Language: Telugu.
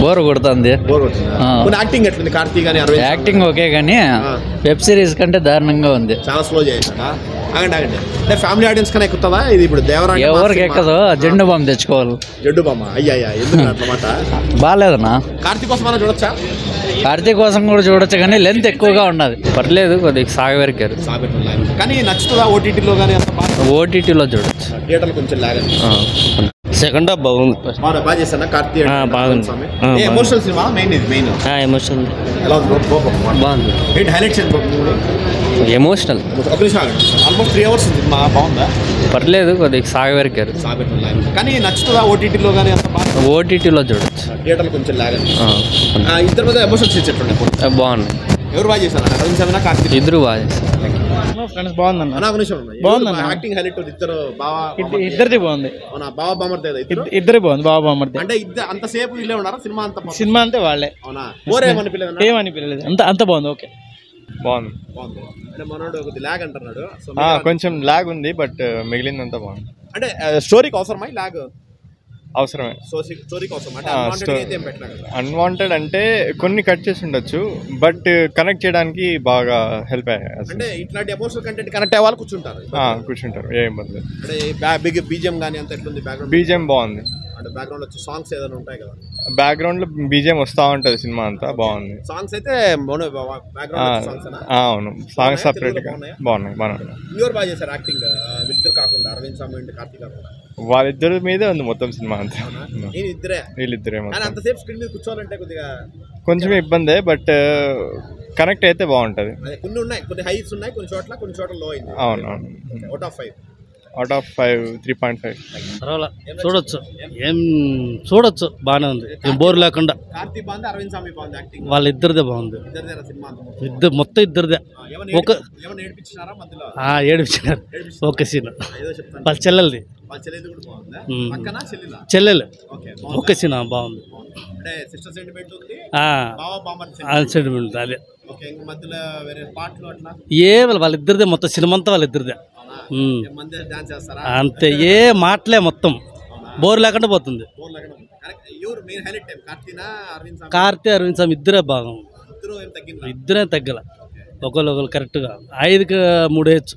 బోర్ కొడుతుంది. యాక్టింగ్ ఎట్లుంది కార్తీక్ గాని? యాక్టింగ్ ఓకే కానీ వెబ్ సిరీస్ కంటే దారుణంగా ఉంది. చాలా స్లో చేశాడా? ఆగండి అంటే ఫ్యామిలీ ఆడియన్స్ కన్నా ఎక్కుతుందా ఇది? ఇప్పుడు దేవరా ఎవరికి ఎక్కదు, జెండు బాంబు తెచ్చుకోవాలి. జడ్డు బొమ్మ అయ్యా ఎందుకు అట్లమాట? బాగాలేదన్నా. కార్తీక్ కోసం మనం చూడొచ్చా? కార్తీక్ కోసం కూడా చూడొచ్చు కానీ లెంత్ ఎక్కువగా ఉన్నది. పర్లేదు, కొద్దిగా సాగవరికారు కానీ నచ్చుతుందా ఓటీటీలో కానీ? ఓటీటీలో చూడొచ్చు. థియేటర్లో కొంచెం లాగ్. సెకండ్ హాఫ్ బాగుంది. బాగా చేశాను కార్తీక్. బాగుంది. ఎమోషనల్ సినిమా మెయిన్ ఎమోషనల్ ఎలా బాగుంది. ఏంటి హైలైట్స్? ఎమోషనల్. ఆల్మోస్ట్ 3 hours ఉంది. బాగుందా? పర్లేదు, కొద్దిగా సాగవరికారు కానీ నచ్చుతుందా ఓటీటీలో కానీ? ఓటీటీలో చూడొచ్చు. థియేటర్లో కొంచెం లాగ్. ఇద్దరు మీద ఎమోషనల్ సీన్స్ ఎట్లున్నాయి? బాగున్నాయి. ఎవరు బాగా చేశారు? అరవింద్ సమేనా కార్తీక్? ఇద్దరు బాగా చేశారు. ఫ్రెండ్స్ బాగుందన్న. యాక్టింగ్ హైలైట్ ఇద్దరు ఇద్దరిది బాగుంది. అవునా? బావ బామర్ది ఇద్దరే బాగుంది. బాబా బామర్ది అంటే అంతసేపు ఇల్లే ఉన్నారా? సినిమా అంతే వాళ్ళే. అవునా? ఏమనిపించలేదు? ఏమనిపించలేదు. అంత బాగుంది. ఓకే బాగుంది. అంటే మనోడు కొద్ది లాగ్ అంటున్నాడు. కొంచెం లాగ్ ఉంది, బట్ మిగిలిందంతా బాగుంది. అంటే స్టోరీకి అవసరమా లాగ్? అవసరమే. స్టోరీకి అవసరం. అన్వాంటెడ్ అంటే కొన్ని కట్ చేసి ఉండొచ్చు, బట్ కనెక్ట్ చేయడానికి బాగా హెల్ప్ అయ్యాయి. అంటే ఇట్లాంటి ఎమోషనల్ కంటెంట్ కనెక్ట్ అయ్యే వాళ్ళు కూర్చుంటారు. ఏం ఇబ్బంది లేదు. అంటే బీజిఎం కానీ అంత ఎట్లుంది? బీజిఎం బాగుంది. అంటే బ్యాక్గ్రౌండ్ వచ్చి సాంగ్స్ ఏదైనా ఉంటాయి కదా? బ్యాక్గ్రౌండ్ లో బీజిఎం వస్తా ఉంటది. సినిమా అంతా బాగుంది. సాంగ్స్ అయితే అవును, సాంగ్స్ సపరేట్ గా బాగున్నాయి. ఎవరు బాగా చేశారు యాక్టింగ్? వీళ్ళిద్దరు కాకుండా అరవింద్ స్వామి అండ్ కార్తీక్ కాకుండా వాళ్ళిద్దరి మీదే ఉంది మొత్తం సినిమా అంతా. వీళ్ళిద్దరే. అంతసేపు స్క్రీన్ మీద కూర్చోవాలంటే కొద్దిగా కొంచెం ఇబ్బందే, బట్ కనెక్ట్ అయితే బాగుంటది. కొన్ని ఉన్నాయి, కొన్ని హైస్ ఉన్నాయి, కొన్ని చోట్ల లో అయింది. అవునవును. Out of 5 3.5. చూడొచ్చు. చూడొచ్చు, బాగానే ఉంది. ఏం బోర్ లేకుండా. కార్తీక్ బాగుంది, అరవింద్ స్వామి బాగుంది. యాక్టింగ్ వాళ్ళిద్దరిదే బాగుంది. మొత్తం ఇద్దరిదే. ఏడిపించినారు. ఒక సీన్ వాళ్ళ చెల్లెలది. చెల్లెలు ఒక సీన్ బాగుంది. సెంటిమెంట్ అదే. వాళ్ళిద్దరిదే మొత్తం సినిమా అంతా వాళ్ళిద్దరిదే. అంతే, ఏ మాటలే మొత్తం బోర్ లేకుండా పోతుంది. కార్తీక్ అరవింద్ స్వామి ఇద్దరే బాగా. ఇద్దరే తగ్గల. ఒకళ్ళు కరెక్ట్గా 5కి 3 వేయచ్చు.